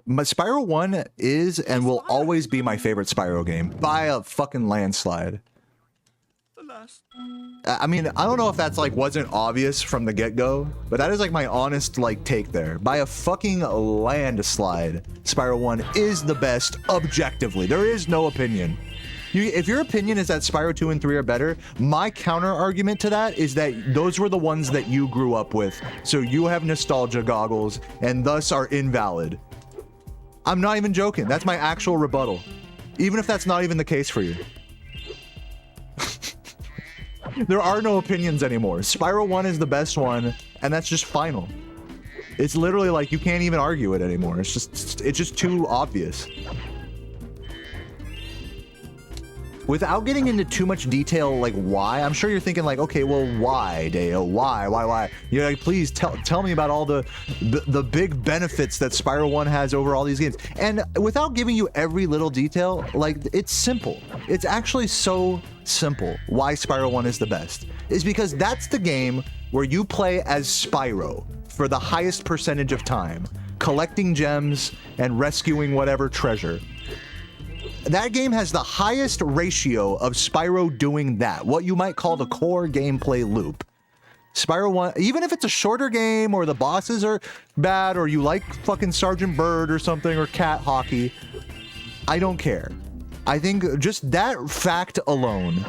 Spyro 1 is and will always be my favorite Spyro game by a fucking landslide. I mean, I don't know if that's like wasn't obvious from the get-go, but that is like my honest like take there. By a fucking landslide, Spyro 1 is the best objectively. There is no opinion. If your opinion is that Spyro 2 and 3 are better, my counter argument to that is that those were the ones that you grew up with, so you have nostalgia goggles and thus are invalid. I'm not even joking. That's my actual rebuttal. Even if that's not even the case for you. There are no opinions anymore. Spyro 1 is the best one, and that's just final. It's literally like you can't even argue it anymore. It's just too obvious. Without getting into too much detail, like why, I'm sure you're thinking like, okay, well, why, Dayo? Why? You're like, please tell me about all the big benefits that Spyro 1 has over all these games. And without giving you every little detail, like, it's simple. It's actually so simple why Spyro 1 is the best. Is because that's the game where you play as Spyro for the highest percentage of time, collecting gems and rescuing whatever treasure. That game has the highest ratio of Spyro doing that, what you might call the core gameplay loop. Spyro 1, even if it's a shorter game or the bosses are bad or you like fucking Sergeant Bird or something or cat hockey, I don't care. I think just that fact alone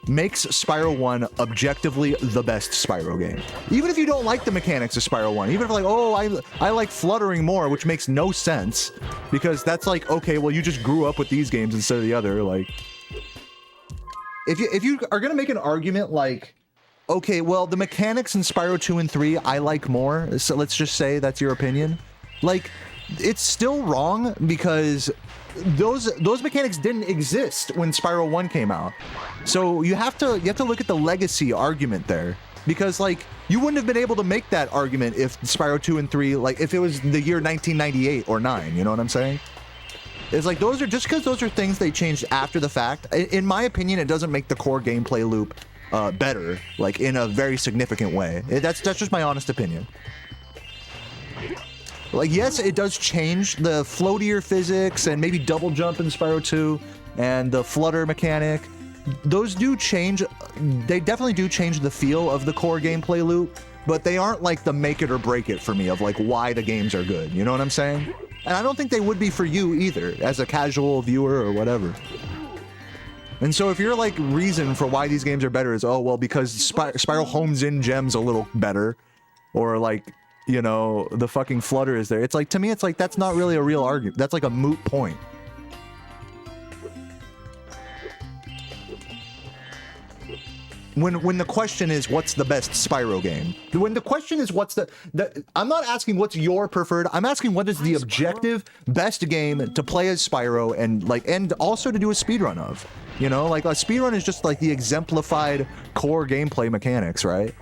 makes Spyro 1 objectively the best Spyro game. Even if you don't like the mechanics of Spyro 1, even if like, oh, I like fluttering more, which makes no sense, because that's like, okay, well, you just grew up with these games instead of the other, like... If you are gonna make an argument like, okay, well, the mechanics in Spyro 2 and 3 I like more, so let's just say that's your opinion, like, it's still wrong because those mechanics didn't exist when Spyro 1 came out. So you have to look at the legacy argument there, because like you wouldn't have been able to make that argument if Spyro 2 and 3, like if it was the year 1998 or 9, you know what I'm saying? It's like those are just because those are things they changed after the fact. In my opinion, it doesn't make the core gameplay loop better, like in a very significant way. That's just my honest opinion. Like, yes, it does change the floatier physics and maybe double jump in Spyro 2 and the flutter mechanic. Those do change. They definitely do change the feel of the core gameplay loop, but they aren't like the make it or break it for me of like why the games are good. You know what I'm saying? And I don't think they would be for you either as a casual viewer or whatever. And so if your like reason for why these games are better is, oh, well, because Spyro homes in gems a little better, or like, you know, the fucking flutter is there. It's like, to me, it's like, that's not really a real argument. That's like a moot point. When the question is, what's the best Spyro game? When the question is, what's I'm not asking what's your preferred, I'm asking what is the objective best game to play as Spyro and also to do a speedrun of. You know, like a speedrun is just like the exemplified core gameplay mechanics, right?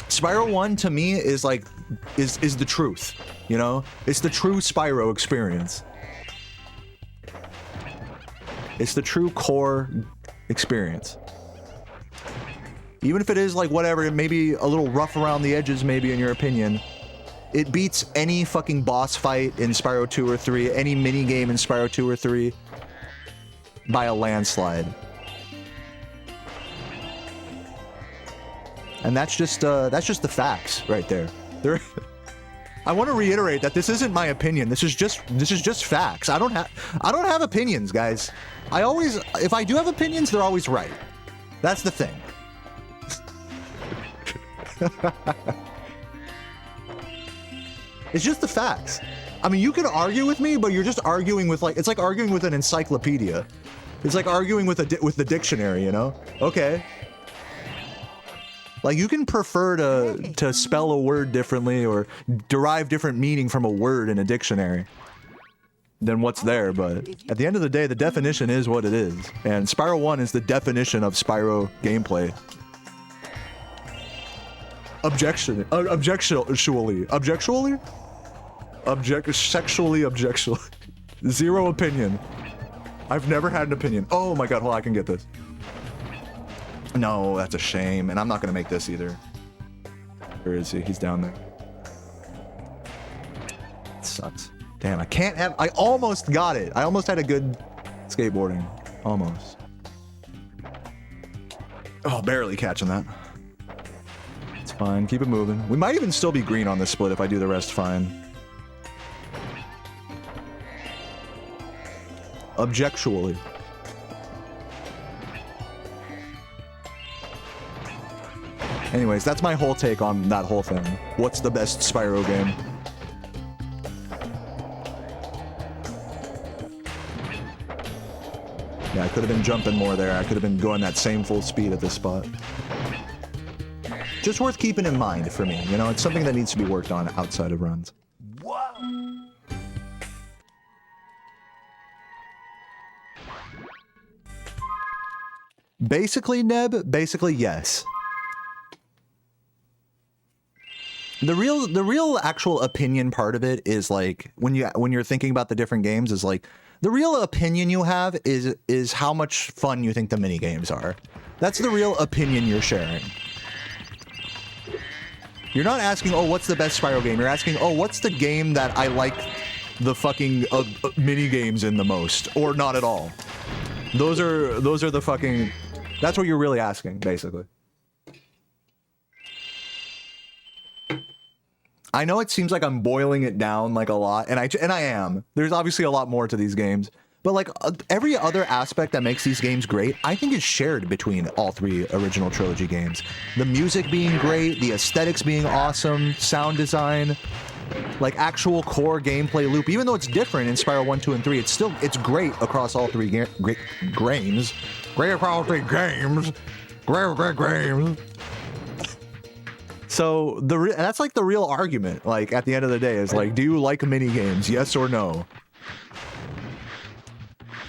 Spyro 1 to me is like, is the truth, you know? It's the true Spyro experience. It's the true core experience. Even if it is like whatever, maybe a little rough around the edges, maybe in your opinion, it beats any fucking boss fight in Spyro 2 or 3, any mini game in Spyro 2 or 3 by a landslide. And that's just the facts right there. I want to reiterate that this isn't my opinion. This is just facts. I don't have opinions, guys. If I do have opinions, they're always right. That's the thing. It's just the facts. I mean, you can argue with me, but you're just arguing with like, it's like arguing with an encyclopedia. It's like arguing with the dictionary, you know? Okay. Like, you can prefer to spell a word differently or derive different meaning from a word in a dictionary than what's there, but at the end of the day, the definition is what it is. And Spyro 1 is the definition of Spyro gameplay. Sexually objectually. Zero opinion. I've never had an opinion. Oh my god, hold on, I can get this. No, that's a shame, and I'm not gonna make this either. Where is he? He's down there. It sucks. Damn, I can't have... I almost got it. I almost had a good skateboarding. Almost. Oh, barely catching that. It's fine. Keep it moving. We might even still be green on this split if I do the rest fine. Objectually. Anyways, that's my whole take on that whole thing. What's the best Spyro game? Yeah, I could have been jumping more there. I could have been going that same full speed at this spot. Just worth keeping in mind for me. You know, it's something that needs to be worked on outside of runs. Whoa. Basically, Neb, basically yes. The real actual opinion part of it is like when you're thinking about the different games is like the real opinion you have is how much fun you think the mini games are. That's the real opinion you're sharing. You're not asking, oh, what's the best Spyro game? You're asking, oh, what's the game that I like the fucking mini games in the most, or not at all. Those are the fucking. That's what you're really asking, basically. I know it seems like I'm boiling it down like a lot, and I am. There's obviously a lot more to these games, but like every other aspect that makes these games great, I think is shared between all three original trilogy games. The music being great, the aesthetics being awesome, sound design, like actual core gameplay loop. Even though it's different in Spyro 1, 2, and 3, it's great across all three games. Great across all three games. Great games. So that's like the real argument, like at the end of the day, is like, do you like mini games? Yes or no?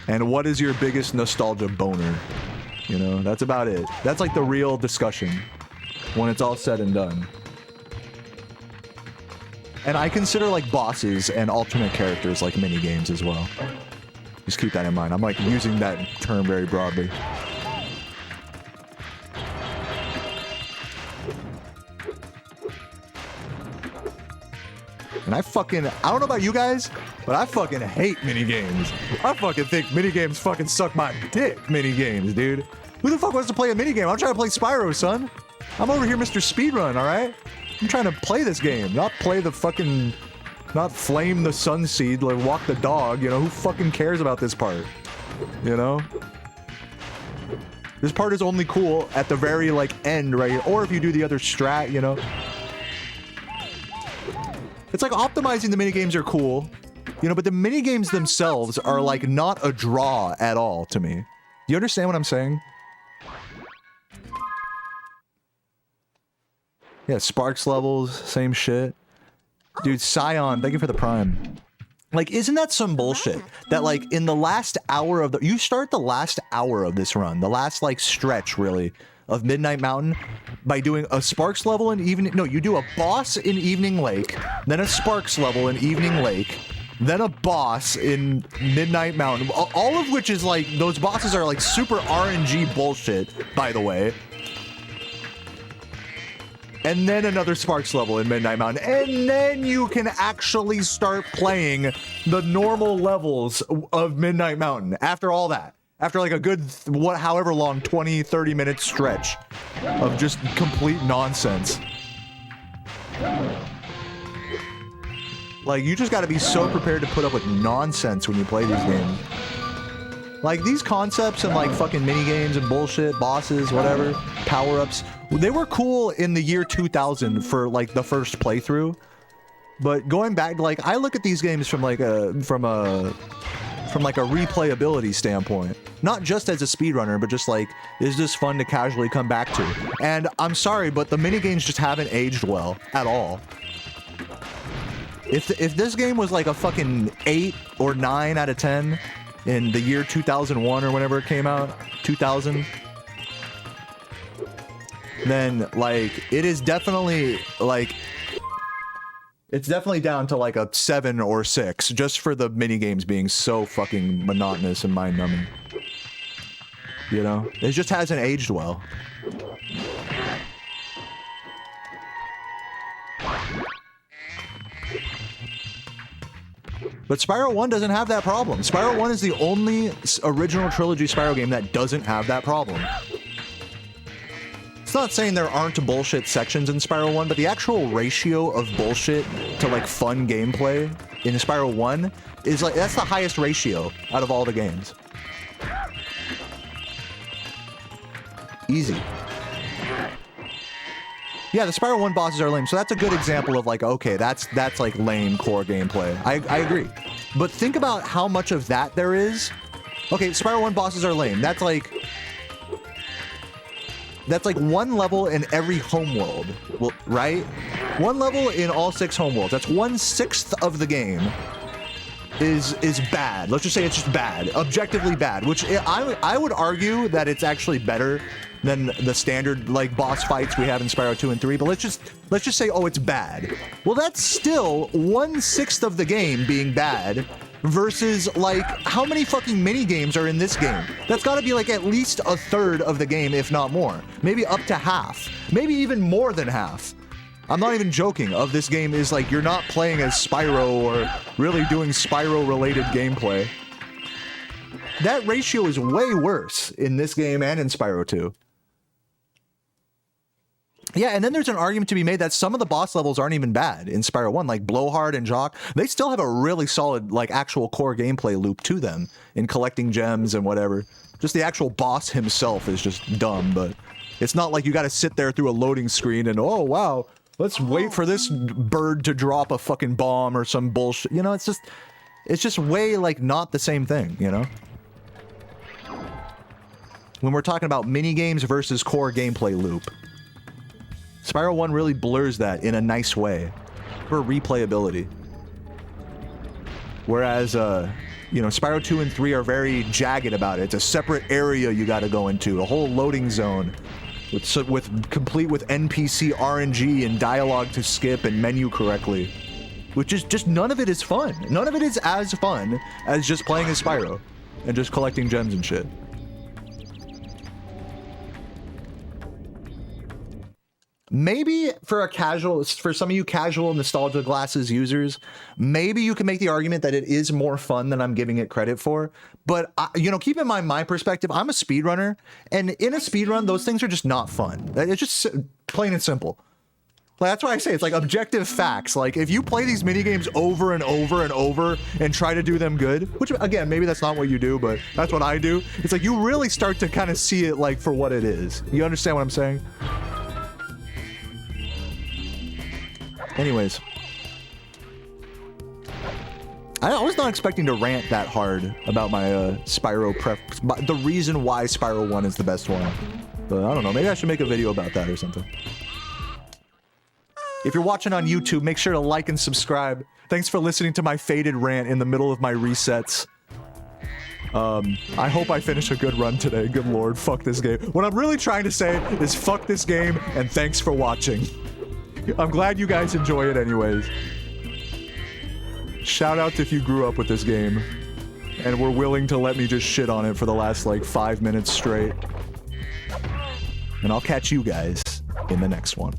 And what is your biggest nostalgia boner? You know, that's about it. That's like the real discussion when it's all said and done. And I consider like bosses and alternate characters like mini games as well. Just keep that in mind. I'm like using that term very broadly. And I don't know about you guys, but I fucking hate minigames. I fucking think minigames fucking suck my dick, minigames, dude. Who the fuck wants to play a minigame? I'm trying to play Spyro, son. I'm over here Mr. Speedrun, alright? I'm trying to play this game, not play the fucking... Not flame the sunseed, like walk the dog, you know? Who fucking cares about this part? You know? This part is only cool at the very, like, end right here. Or if you do the other strat, you know? It's like optimizing the minigames are cool, you know, but the minigames themselves are like not a draw at all to me. Do you understand what I'm saying? Yeah, Sparks levels, same shit. Dude, Scion, thank you for the prime. Like, isn't that some bullshit? That like in the last hour of you start the last hour of this run, the last like stretch really, of Midnight Mountain by doing a Sparks level in Evening... No, you do a boss in Evening Lake, then a Sparks level in Evening Lake, then a boss in Midnight Mountain, all of which is like... Those bosses are like super RNG bullshit, by the way. And then another Sparks level in Midnight Mountain. And then you can actually start playing the normal levels of Midnight Mountain after all that. After like a good, however long, 20, 30 minute stretch of just complete nonsense. Like, you just gotta be so prepared to put up with nonsense when you play these games. Like, these concepts and like fucking minigames and bullshit, bosses, whatever, power-ups, they were cool in the year 2000 for like the first playthrough. But going back, like, I look at these games from like a replayability standpoint. Not just as a speedrunner, but just like, is this fun to casually come back to? And I'm sorry, but the minigames just haven't aged well at all. If this game was like a fucking 8 or 9 out of 10 in the year 2001 or whenever it came out, 2000, then like, it is definitely like... It's definitely down to like a 7 or 6, just for the minigames being so fucking monotonous and mind-numbing. You know? It just hasn't aged well. But Spyro 1 doesn't have that problem. Spyro 1 is the only original trilogy Spyro game that doesn't have that problem. It's not saying there aren't bullshit sections in Spyro 1, but the actual ratio of bullshit to like fun gameplay in Spyro 1 is like, that's the highest ratio out of all the games. Easy. Yeah, the Spyro 1 bosses are lame, so that's a good example of like, okay, that's like lame core gameplay. I agree. But think about how much of that there is. Okay, Spyro 1 bosses are lame. That's like one level in every homeworld, well, right? One level in all 6 homeworlds. That's 1/6 of the game is bad. Let's just say it's just bad, objectively bad. Which I would argue that it's actually better than the standard like boss fights we have in Spyro 2 and 3. But let's just say, oh, it's bad. Well, that's still 1/6 of the game being bad. Versus, like, how many fucking mini games are in this game? That's gotta be, like, at least 1/3 of the game, if not more. Maybe up to half. Maybe even more than half. I'm not even joking. Of this game is, like, you're not playing as Spyro or really doing Spyro-related gameplay. That ratio is way worse in this game and in Spyro 2. Yeah, and then there's an argument to be made that some of the boss levels aren't even bad in Spyro 1, like Blowhard and Jock. They still have a really solid, like, actual core gameplay loop to them in collecting gems and whatever. Just the actual boss himself is just dumb, but it's not like you gotta sit there through a loading screen and, oh, wow, let's wait for this bird to drop a fucking bomb or some bullshit. You know, it's just way, like, not the same thing, you know? When we're talking about mini games versus core gameplay loop. Spyro 1 really blurs that in a nice way for replayability. Whereas, you know, Spyro 2 and 3 are very jagged about it. It's a separate area you gotta go into, a whole loading zone complete with NPC RNG and dialogue to skip and menu correctly. Which is just, none of it is fun. None of it is as fun as just playing as Spyro and just collecting gems and shit. Maybe for some of you casual nostalgia glasses users, maybe you can make the argument that it is more fun than I'm giving it credit for. But, you know, keep in mind my perspective. I'm a speedrunner, and in a speedrun, those things are just not fun. It's just plain and simple. Like, that's why I say it's like objective facts. Like, if you play these minigames over and over and over and try to do them good, which, again, maybe that's not what you do, but that's what I do. It's like you really start to kind of see it, like, for what it is. You understand what I'm saying? Anyways, I was not expecting to rant that hard about my Spyro the reason why Spyro 1 is the best one. But I don't know, maybe I should make a video about that or something. If you're watching on YouTube, make sure to like and subscribe. Thanks for listening to my faded rant in the middle of my resets. I hope I finish a good run today. Good lord, fuck this game. What I'm really trying to say is fuck this game and thanks for watching. I'm glad you guys enjoy it anyways. Shout out if you grew up with this game and were willing to let me just shit on it for the last like 5 minutes straight. And I'll catch you guys in the next one.